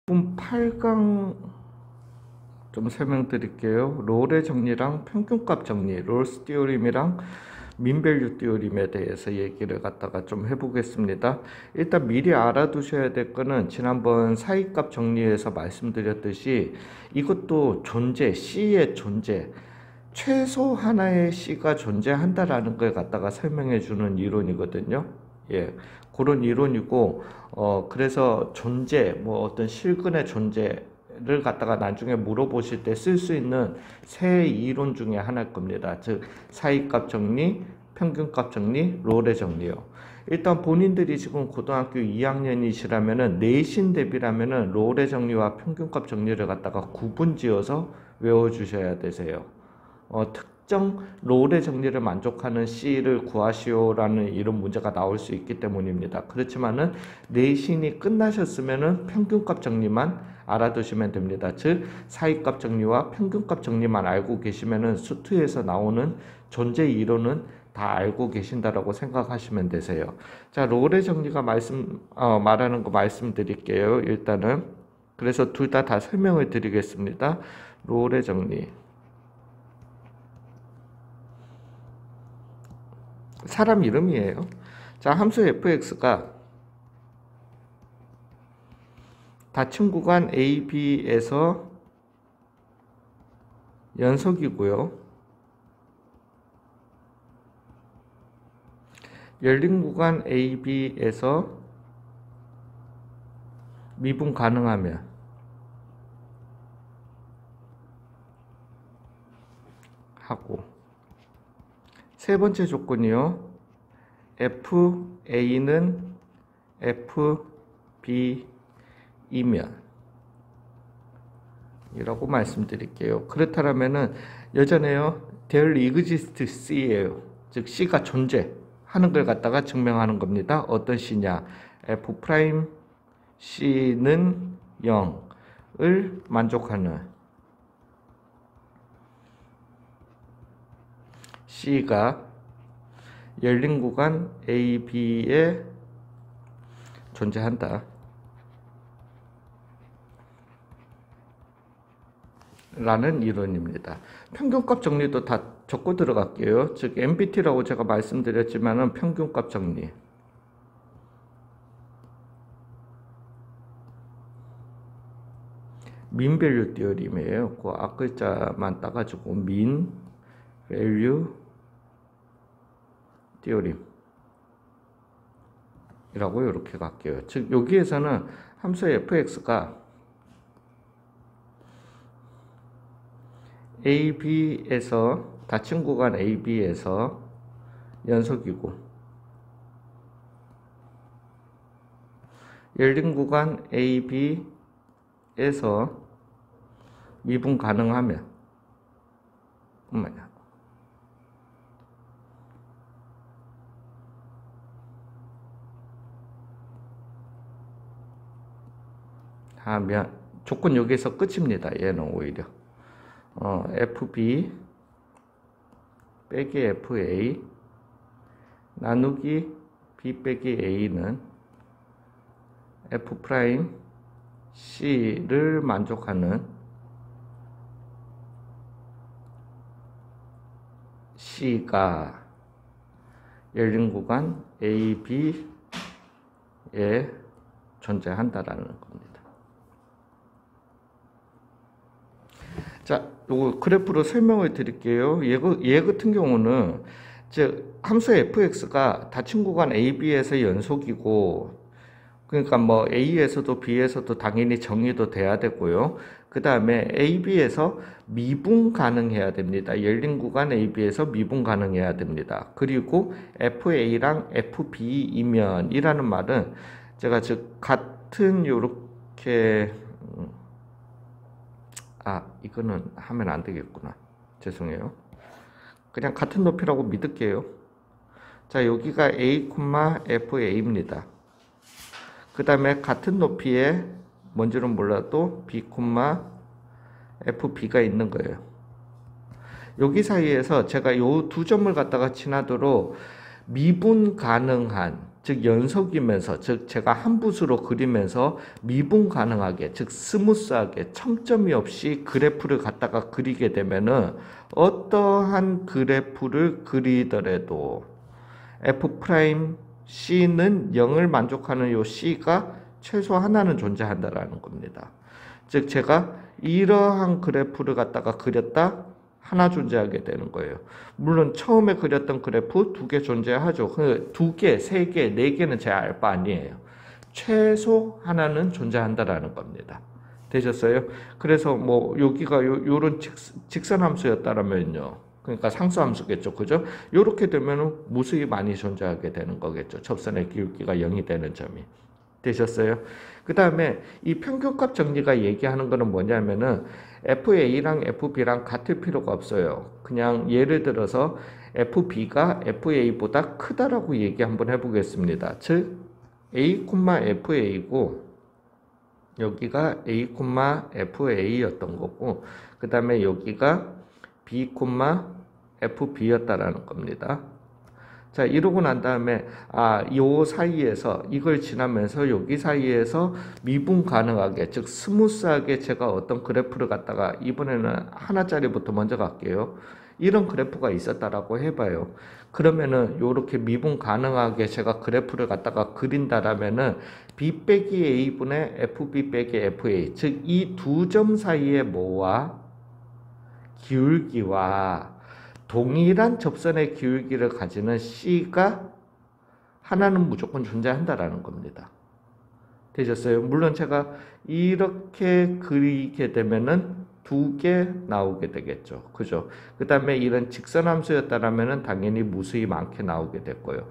8강 좀 설명드릴게요. 롤의 정리랑 평균값 정리, 롤스 띠오림이랑 민밸류 띠오림에 대해서 얘기를 갖다가 좀 해보겠습니다. 일단 미리 알아두셔야 될 거는 지난번 사이값 정리에서 말씀드렸듯이 이것도 존재, C의 존재, 최소 하나의 C가 존재한다라는 걸 갖다가 설명해 주는 이론이거든요. 예, 그런 이론이고, 그래서 존재, 뭐 어떤 실근의 존재를 갖다가 나중에 물어보실 때 쓸 수 있는 세 이론 중에 하나일 겁니다. 즉, 사이값 정리, 평균값 정리, 롤의 정리요. 일단 본인들이 지금 고등학교 2학년이시라면은 내신 대비라면은 롤의 정리와 평균값 정리를 갖다가 구분 지어서 외워주셔야 되세요. 특정 롤의 정리를 만족하는 C를 구하시오라는 이런 문제가 나올 수 있기 때문입니다. 그렇지만은 내신이 끝나셨으면은 평균값 정리만 알아두시면 됩니다. 즉 사이값 정리와 평균값 정리만 알고 계시면은 수투에서 나오는 존재 이론은 다 알고 계신다라고 생각하시면 되세요. 자, 롤의 정리가 말하는 거 말씀드릴게요. 일단은 그래서 둘 다 설명을 드리겠습니다. 롤의 정리. 사람 이름이에요. 자, 함수 fx가 닫힌 구간 a, b에서 연속이고요. 열린 구간 a, b에서 미분 가능하면 하고, 세 번째 조건이요. FA는 FB이면 이라고 말씀드릴게요. 그렇다면은 예전에요. there exists C예요. 즉 C가 존재하는 걸 갖다가 증명하는 겁니다. 어떤 C냐? F' C는 0을 만족하는 C가 열린 구간 A, B에 존재한다 라는 이론입니다. 평균값 정리도 다 적고 들어갈게요. 즉 MBT라고 제가 말씀드렸지만은 평균값 정리. 민밸류 띠어림이에요. 그 앞글자만 따가지고 민밸류 띠어림 이라고 이렇게 갈게요. 즉 여기에서는 함수 fx가 AB에서 닫힌 구간 AB에서 연속이고 열린 구간 AB에서 미분 가능하면 하면 조건 여기서 끝입니다. 얘는 오히려 FB 빼기 FA 나누기 B 빼기 A는 F' C를 만족하는 C가 열린 구간 A, B에 존재한다라는 겁니다. 자, 요거 그래프로 설명을 드릴게요. 얘 같은 경우는 즉 함수 fx가 닫힌 구간 a, b에서 연속이고, 그러니까 뭐 a에서도 b에서도 당연히 정의도 돼야 되고요. 그 다음에 a, b에서 미분 가능해야 됩니다. 열린 구간 a, b에서 미분 가능해야 됩니다. 그리고 fa랑 fb이면 이라는 말은 제가 즉 같은 요렇게 이거는 하면 안 되겠구나. 죄송해요. 그냥 같은 높이라고 믿을게요. 자, 여기가 A, FA입니다. 그 다음에 같은 높이에 뭔지는 몰라도 B, FB가 있는 거예요. 여기 사이에서 제가 요 두 점을 갖다가 지나도록 미분 가능한, 즉 연속이면서, 즉 제가 한 붓으로 그리면서 미분 가능하게, 즉 스무스하게 첨점이 없이 그래프를 갖다가 그리게 되면은 어떠한 그래프를 그리더라도 F'C는 0을 만족하는 요 C가 최소 하나는 존재한다라는 겁니다. 즉 제가 이러한 그래프를 갖다가 그렸다, 하나 존재하게 되는 거예요. 물론 처음에 그렸던 그래프 2개 존재하죠. 그 2개, 3개, 4개는 제 알바 아니에요. 최소 하나는 존재한다라는 겁니다. 되셨어요? 그래서 뭐 여기가 요런 직선 함수였다라면요. 그러니까 상수 함수겠죠. 그죠? 요렇게 되면 무수히 많이 존재하게 되는 거겠죠. 접선의 기울기가 0이 되는 점이. 되셨어요? 그 다음에 이 평균값 정리가 얘기하는 거는 뭐냐면은 FA랑 FB랑 같을 필요가 없어요. 그냥 예를 들어서 FB가 FA보다 크다라고 얘기 한번 해보겠습니다. 즉 A, FA고 여기가 A, FA였던 거고 그 다음에 여기가 B, FB였다라는 겁니다. 자, 이러고 난 다음에 요 사이에서 이걸 지나면서 여기 사이에서 미분 가능하게, 즉 스무스하게 제가 어떤 그래프를 갖다가 이번에는 하나짜리부터 먼저 갈게요. 이런 그래프가 있었다라고 해봐요. 그러면은 요렇게 미분 가능하게 제가 그래프를 갖다가 그린다라면은 B 빼기 A분의 FB 빼기 FA, 즉 이 두 점 사이의 뭐와 기울기와 동일한 접선의 기울기를 가지는 C가 하나는 무조건 존재한다라는 겁니다. 되셨어요? 물론 제가 이렇게 그리게 되면은 2개 나오게 되겠죠. 그죠? 그 다음에 이런 직선함수였다라면은 당연히 무수히 많게 나오게 될 거예요.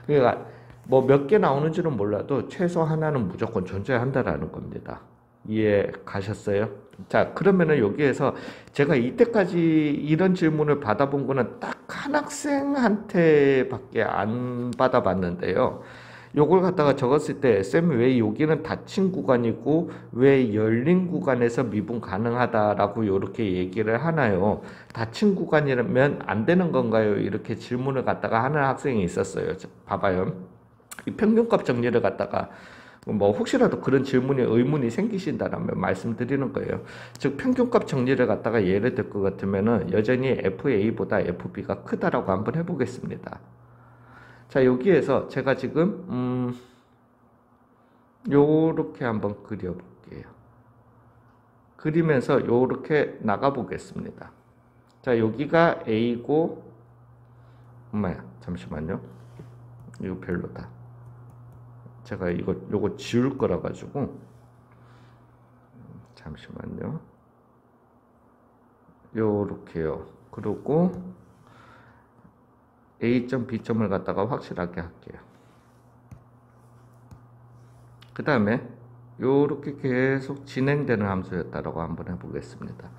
그러니까 뭐 몇 개 나오는지는 몰라도 최소 하나는 무조건 존재한다라는 겁니다. 이해 가셨어요? 자, 그러면은 여기에서 제가 이때까지 이런 질문을 받아본 거는 딱 한 학생한테 밖에 안 받아봤는데요. 요걸 갖다가 적었을 때 쌤 왜 여기는 닫힌 구간이고 왜 열린 구간에서 미분 가능하다라고 이렇게 얘기를 하나요? 닫힌 구간이라면 안 되는 건가요? 이렇게 질문을 갖다가 하는 학생이 있었어요. 봐봐요. 이 평균값 정리를 갖다가 뭐 혹시라도 그런 질문이 의문이 생기신다라면 말씀드리는 거예요. 즉 평균값 정리를 갖다가 예를 들 것 같으면은 여전히 FA보다 FB가 크다라고 한번 해보겠습니다. 자, 여기에서 제가 지금 요렇게 한번 그려볼게요. 그리면서 요렇게 나가 보겠습니다. 자, 여기가 A고 엄마야 잠시만요. 이거 별로다. 제가 요거 지울 거라 가지고 잠시만요. 요렇게요. 그리고 A점, B점을 갖다가 확실하게 할게요. 그 다음에 요렇게 계속 진행되는 함수였다라고 한번 해보겠습니다.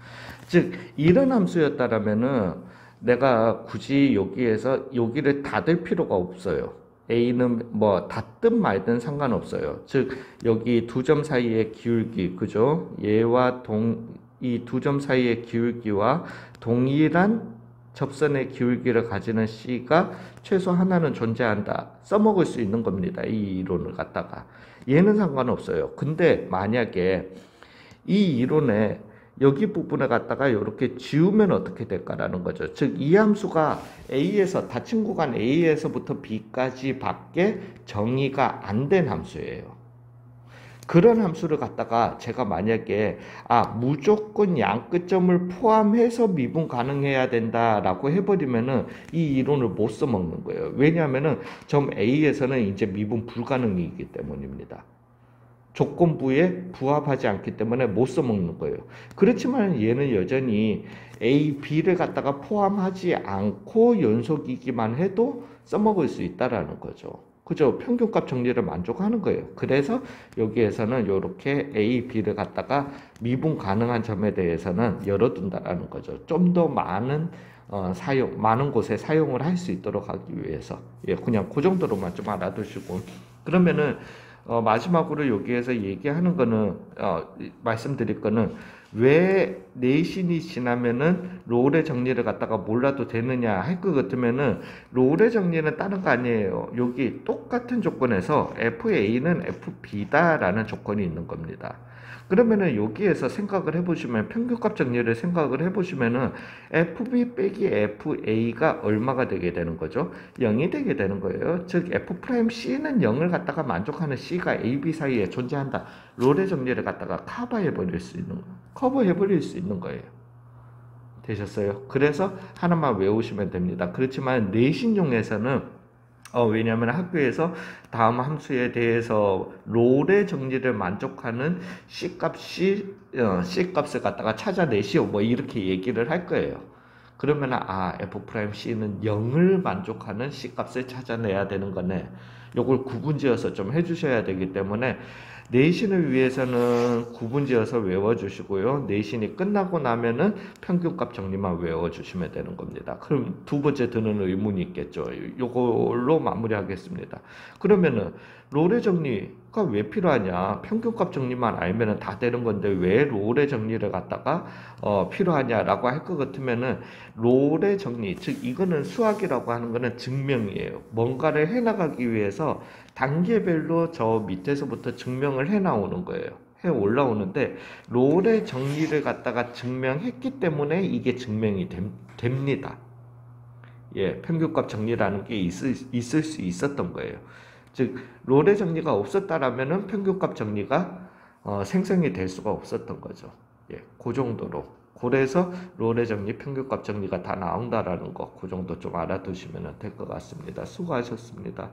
즉 이런 함수였다라면은 내가 굳이 여기에서 여기를 닫을 필요가 없어요. A는 뭐 닫든 말든 상관없어요. 즉 여기 두 점 사이의 기울기, 그죠? 얘와 이 두 점 사이의 기울기와 동일한 접선의 기울기를 가지는 C가 최소 하나는 존재한다. 써먹을 수 있는 겁니다. 이 이론을 갖다가. 얘는 상관없어요. 근데 만약에 이 이론에 여기 부분을 갖다가 이렇게 지우면 어떻게 될까라는 거죠. 즉 이 함수가 A에서 닫힌 구간 A에서부터 B까지 밖에 정의가 안 된 함수예요. 그런 함수를 갖다가 제가 만약에 무조건 양 끝점을 포함해서 미분 가능해야 된다라고 해버리면은 이 이론을 못 써먹는 거예요. 왜냐하면은 점 A에서는 이제 미분 불가능이기 때문입니다. 조건부에 부합하지 않기 때문에 못 써먹는 거예요. 그렇지만 얘는 여전히 A, B를 갖다가 포함하지 않고 연속이기만 해도 써먹을 수 있다라는 거죠. 그죠? 평균값 정리를 만족하는 거예요. 그래서 여기에서는 이렇게 A, B를 갖다가 미분 가능한 점에 대해서는 열어둔다라는 거죠. 좀 더 많은 많은 곳에 사용을 할 수 있도록 하기 위해서. 예, 그냥 그 정도로만 좀 알아두시고. 그러면은 마지막으로 여기에서 얘기하는 거는 말씀드릴 거는 왜 내신이 지나면은 롤의 정리를 갖다가 몰라도 되느냐 할 것 같으면은 롤의 정리는 다른 거 아니에요. 여기 똑같은 조건에서 FA는 FB다라는 조건이 있는 겁니다. 그러면은 여기에서 생각을 해보시면 평균값 정리를 생각을 해보시면은 FB 빼기 FA가 얼마가 되게 되는 거죠? 0이 되게 되는 거예요. 즉 F'C는 0을 갖다가 만족하는 C가 A, B 사이에 존재한다. 롤의 정리를 갖다가 커버해버릴 수 있는 거예요. 되셨어요? 그래서 하나만 외우시면 됩니다. 그렇지만 내신용에서는 왜냐하면 학교에서 다음 함수에 대해서 롤의 정리를 만족하는 C값을 갖다가 찾아내시오 뭐 이렇게 얘기를 할 거예요. 그러면 F'C는 0을 만족하는 C값을 찾아내야 되는 거네. 요걸 구분지어서 좀 해주셔야 되기 때문에 내신을 위해서는 구분지어서 외워주시고요. 내신이 끝나고 나면은 평균값 정리만 외워주시면 되는 겁니다. 그럼 두 번째 드는 의문이 있겠죠. 요걸로 마무리하겠습니다. 그러면은 롤의 정리가 왜 필요하냐? 평균값 정리만 알면은 다 되는 건데 왜 롤의 정리를 갖다가 필요하냐라고 할 것 같으면은 롤의 정리, 즉 이거는 수학이라고 하는 거는 증명이에요. 뭔가를 해나가기 위해서 단계별로 저 밑에서부터 증명을 해 나오는 거예요. 해 올라오는데 롤의 정리를 갖다가 증명했기 때문에 이게 증명이 됩니다. 예, 평균값 정리라는 게 있을 수 있었던 거예요. 즉 롤의 정리가 없었다라면은 평균값 정리가 생성이 될 수가 없었던 거죠. 예, 그 정도로. 그래서 롤의 정리, 평균값 정리가 다 나온다라는 거, 그 정도 좀 알아두시면 될 것 같습니다. 수고하셨습니다.